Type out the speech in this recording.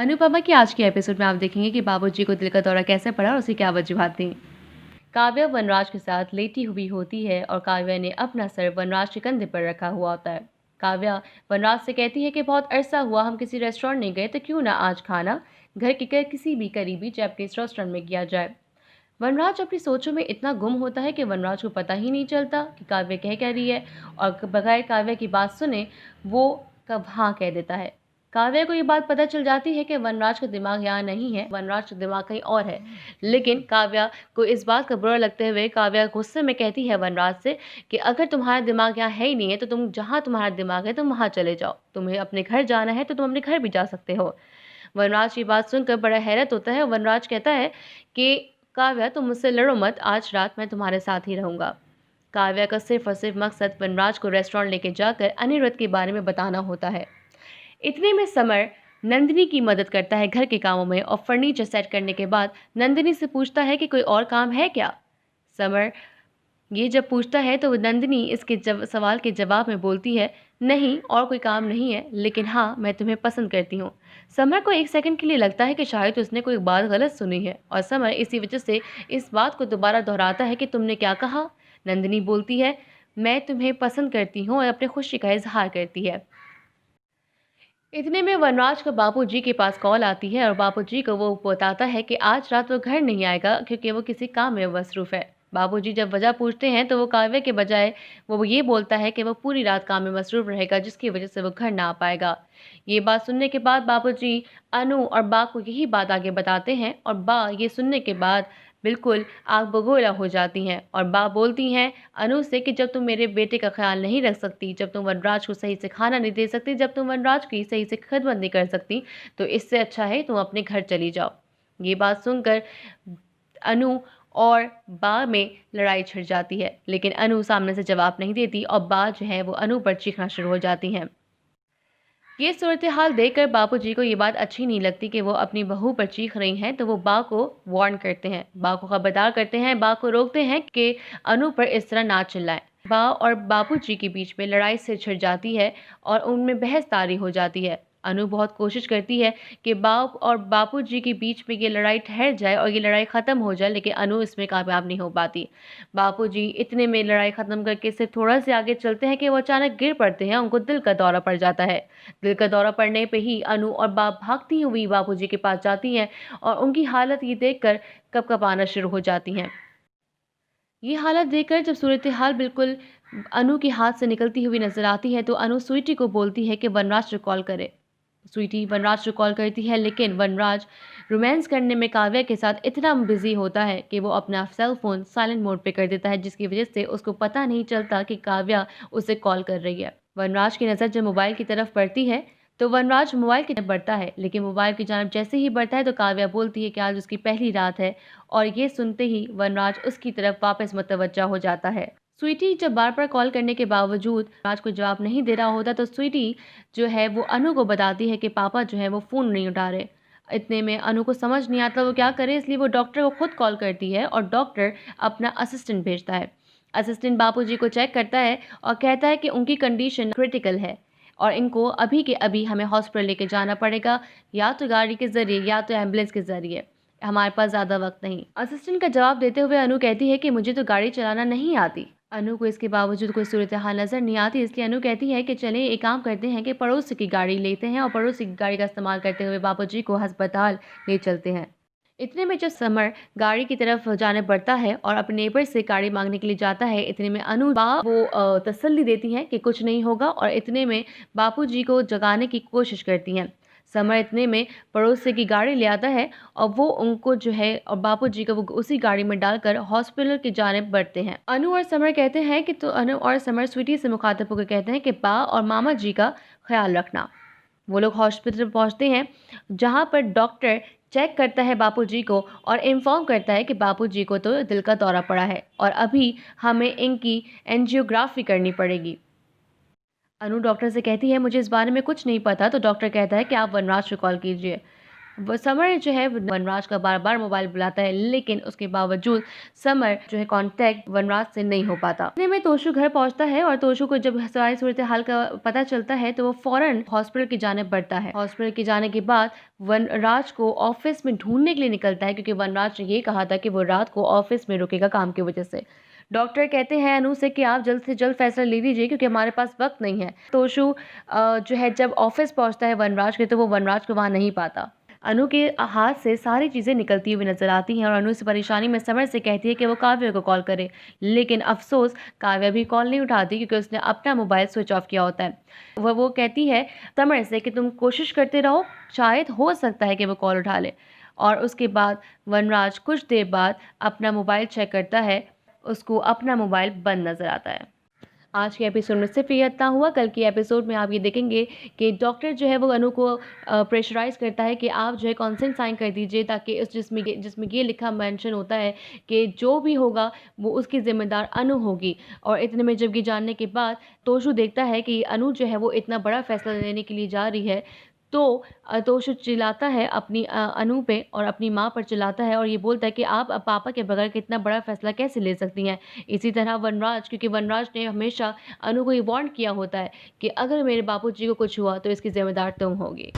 अनुपमा की आज के एपिसोड में आप देखेंगे कि बाबूजी को दिल का दौरा कैसे पड़ा और उसकी क्या वजूहत थी। काव्या वनराज के साथ लेटी हुई होती है और काव्या ने अपना सर वनराज के कंधे पर रखा हुआ होता है। काव्या वनराज से कहती है कि बहुत अरसा हुआ हम किसी रेस्टोरेंट नहीं गए, तो क्यों ना आज खाना घर के किसी भी करीबी जैपनीज रेस्टोरेंट में किया जाए। वनराज अपनी सोचों में इतना गुम होता है कि वनराज को पता ही नहीं चलता कि काव्या कह रही है, और बगैर काव्या की बात सुने वो कब हाँ कह देता है। काव्या को ये बात पता चल जाती है कि वनराज का दिमाग यहाँ नहीं है, वनराज का दिमाग कहीं और है। लेकिन काव्या को इस बात का बुरा लगते हुए काव्या गुस्से में कहती है वनराज से कि अगर तुम्हारा दिमाग यहाँ है ही नहीं है तो तुम जहाँ तुम्हारा दिमाग है तुम वहाँ चले जाओ, तुम्हें अपने घर जाना है तो तुम अपने घर भी जा सकते हो। वनराज की बात सुनकर बड़ा हैरत होता है। वनराज कहता है कि काव्या तुम मुझसे लड़ो मत, आज रात मैं तुम्हारे साथ ही रहूँगा। काव्या का सिर्फ और सिर्फ मकसद वनराज को रेस्टोरेंट लेके जाकर अनिरुद्ध के बारे में बताना होता है। इतने में समर नंदिनी की मदद करता है घर के कामों में, और फर्नीचर सेट करने के बाद नंदिनी से पूछता है कि कोई और काम है क्या। समर ये जब पूछता है तो नंदिनी इसके सवाल के जवाब में बोलती है, नहीं और कोई काम नहीं है, लेकिन हाँ मैं तुम्हें पसंद करती हूँ। समर को एक सेकंड के लिए लगता है कि शायद उसने कोई बात गलत सुनी है, और समर इसी वजह से इस बात को दोबारा दोहराता है कि तुमने क्या कहा। नंदिनी बोलती है, मैं तुम्हें पसंद करती हूँ, और अपनी खुशी का इजहार करती है। इतने में वनराज को बापूजी के पास कॉल आती है, और बापूजी को वो बताता है कि आज रात वो घर नहीं आएगा क्योंकि वो किसी काम में मसरूफ़ है। बापूजी जब वजह पूछते हैं तो वो काव्य के बजाय वो ये बोलता है कि वो पूरी रात काम में मसरूफ़ रहेगा, जिसकी वजह से वो घर ना आ पाएगा। ये बात सुनने के बाद बापूजी अनु और बा को यही बात आगे बताते हैं, और बा ये सुनने के बाद बिल्कुल आग बगोला हो जाती हैं, और बा बोलती हैं अनु से कि जब तुम मेरे बेटे का ख्याल नहीं रख सकती, जब तुम वनराज को सही से खाना नहीं दे सकती, जब तुम वनराज की सही से खिदमत नहीं कर सकती, तो इससे अच्छा है तुम अपने घर चली जाओ। ये बात सुनकर अनु और बा में लड़ाई छिड़ जाती है, लेकिन अनु सामने से जवाब नहीं देती, और बा जो है वो अनु पर चीखना शुरू हो जाती हैं। ये सूरत हाल देखकर बापूजी को ये बात अच्छी नहीं लगती कि वो अपनी बहू पर चीख रही हैं, तो वो बा को वार्न करते हैं, बा को खबरदार करते हैं, बा को रोकते हैं कि अनु पर इस तरह ना चिल्लाएं। बा और बापूजी के बीच में लड़ाई सिर छिड़ जाती है और उनमें बहसदारी हो जाती है। अनु बहुत कोशिश करती है कि बा और बापूजी के बीच में ये लड़ाई ठहर जाए और ये लड़ाई ख़त्म हो जाए, लेकिन अनु इसमें कामयाब नहीं हो पाती। बापूजी इतने में लड़ाई ख़त्म करके सिर्फ थोड़ा से आगे चलते हैं कि वो अचानक गिर पड़ते हैं, उनको दिल का दौरा पड़ जाता है। दिल का दौरा पड़ने पे ही अनु और बा भागती हुई बापूजी के पास जाती हैं, और उनकी हालत ये देखकर कँपकँपाना शुरू हो जाती हैं। ये हालत देखकर जब सूरत हाल बिल्कुल अनु के हाथ से निकलती हुई नज़र आती है, तो अनु स्वीटी को बोलती है कि वनराज को कॉल करे। स्वीटी वनराज को कॉल करती है, लेकिन वनराज रोमांस करने में काव्या के साथ इतना बिजी होता है कि वो अपना सेल फ़ोन साइलेंट मोड पे कर देता है, जिसकी वजह से उसको पता नहीं चलता कि काव्या उसे कॉल कर रही है। वनराज की नज़र जब मोबाइल की तरफ पड़ती है तो वनराज मोबाइल की तरफ बढ़ता है, लेकिन मोबाइल की जानब जैसे ही बढ़ता है तो काव्या बोलती है कि आज उसकी पहली रात है, और ये सुनते ही वनराज उसकी तरफ वापस मुतवज्जा हो जाता है। स्वीटी जब बार-बार कॉल करने के बावजूद राज को जवाब नहीं दे रहा होता, तो स्वीटी जो है वो अनु को बताती है कि पापा जो है वो फ़ोन नहीं उठा रहे। इतने में अनु को समझ नहीं आता वो क्या करे, इसलिए वो डॉक्टर को खुद कॉल करती है, और डॉक्टर अपना असिस्टेंट भेजता है। असिस्टेंट बापूजी को चेक करता है और कहता है कि उनकी कंडीशन क्रिटिकल है, और इनको अभी के अभी हमें हॉस्पिटल लेके जाना पड़ेगा, या तो गाड़ी के ज़रिए या तो एम्बुलेंस के ज़रिए। हमारे पास ज़्यादा वक्त नहीं। असिस्टेंट का जवाब देते हुए अनु कहती है कि मुझे तो गाड़ी चलाना नहीं आती। अनु को इसके बावजूद कोई सूरत हाल नज़र नहीं आती, इसलिए अनु कहती है कि चलें एक काम करते हैं कि पड़ोसी की गाड़ी लेते हैं, और पड़ोसी की गाड़ी का इस्तेमाल करते हुए बापूजी को अस्पताल ले चलते हैं। इतने में जब समर गाड़ी की तरफ जाने बढ़ता है और अपने नेबर से गाड़ी मांगने के लिए जाता है, इतने में अनु बा वो तसल्ली देती हैं कि कुछ नहीं होगा, और इतने में बापूजी को जगाने की कोशिश करती हैं। समर इतने में पड़ोस से की गाड़ी ले आता है, और वो उनको जो है और बापूजी को वो उसी गाड़ी में डालकर हॉस्पिटल की जानिब बढ़ते हैं। अनु और समर कहते हैं कि तो अनु और समर स्वीटी से मुखातिब होकर कहते हैं कि बा और मामा जी का ख्याल रखना। वो लोग हॉस्पिटल पहुंचते हैं, जहां पर डॉक्टर चेक करता है बापूजी को और इन्फॉर्म करता है कि बापूजी को तो दिल का दौरा पड़ा है और अभी हमें इनकी एंजियोग्राफी करनी पड़ेगी। अनु डॉक्टर से कहती है मुझे इस बारे में कुछ नहीं पता, तो डॉक्टर कहता है कि आप वनराज को कॉल कीजिए। वो समर जो है वनराज का बार-बार मोबाइल बुलाता है, लेकिन उसके बावजूद समर जो है कॉन्टैक्ट वनराज से नहीं हो पाता। इतने में तोशु घर पहुँचता है और तोशु को जब सारी सूरत-ए-हाल का पता चलता है, तो वो फ़ौरन हॉस्पिटल की जानिब बढ़ता है। हॉस्पिटल के जाने के बाद वनराज को ऑफ़िस में ढूँढने के लिए निकलता है, क्योंकि वनराज ने ये कहा था कि वो रात को ऑफ़िस में रुकेगा काम की वजह से। डॉक्टर कहते हैं अनु से कि आप जल्द से जल्द फ़ैसला ले लीजिए, क्योंकि हमारे पास वक़्त नहीं है। तोशु जो है जब ऑफ़िस पहुँचता है वनराज के, तो वो वनराज को वहाँ नहीं पाता। अनु के हाथ से सारी चीज़ें निकलती हुई नज़र आती हैं और अनु इस परेशानी में समर से कहती है कि वो काव्या को कॉल करे। लेकिन अफ़सोस काव्या भी कॉल नहीं उठाती, क्योंकि उसने अपना मोबाइल स्विच ऑफ किया होता है। वो कहती है समर से कि तुम कोशिश करते रहो, शायद हो सकता है कि वो कॉल उठा ले। और उसके बाद वनराज कुछ देर बाद अपना मोबाइल चेक करता है, उसको अपना मोबाइल बंद नज़र आता है। आज के एपिसोड में सिर्फ ये इतना हुआ। कल के एपिसोड में आप ये देखेंगे कि डॉक्टर जो है वो अनु को प्रेशराइज़ करता है कि आप जो है कंसेंट साइन कर दीजिए, ताकि उस जिसमें ये लिखा मेंशन होता है कि जो भी होगा वो उसकी ज़िम्मेदार अनु होगी। और इतने में जब ये जानने के बाद तोशु देखता है कि अनु जो है वो इतना बड़ा फ़ैसला लेने के लिए जा रही है, तो तोशु चिल्लाता है अपनी अनु पे और अपनी माँ पर चिल्लाता है और ये बोलता है कि आप पापा के बगैर कितना बड़ा फ़ैसला कैसे ले सकती हैं। इसी तरह वनराज, क्योंकि वनराज ने हमेशा अनु को ये वार्न किया होता है कि अगर मेरे बापूजी को कुछ हुआ तो इसकी ज़िम्मेदार तुम होगी।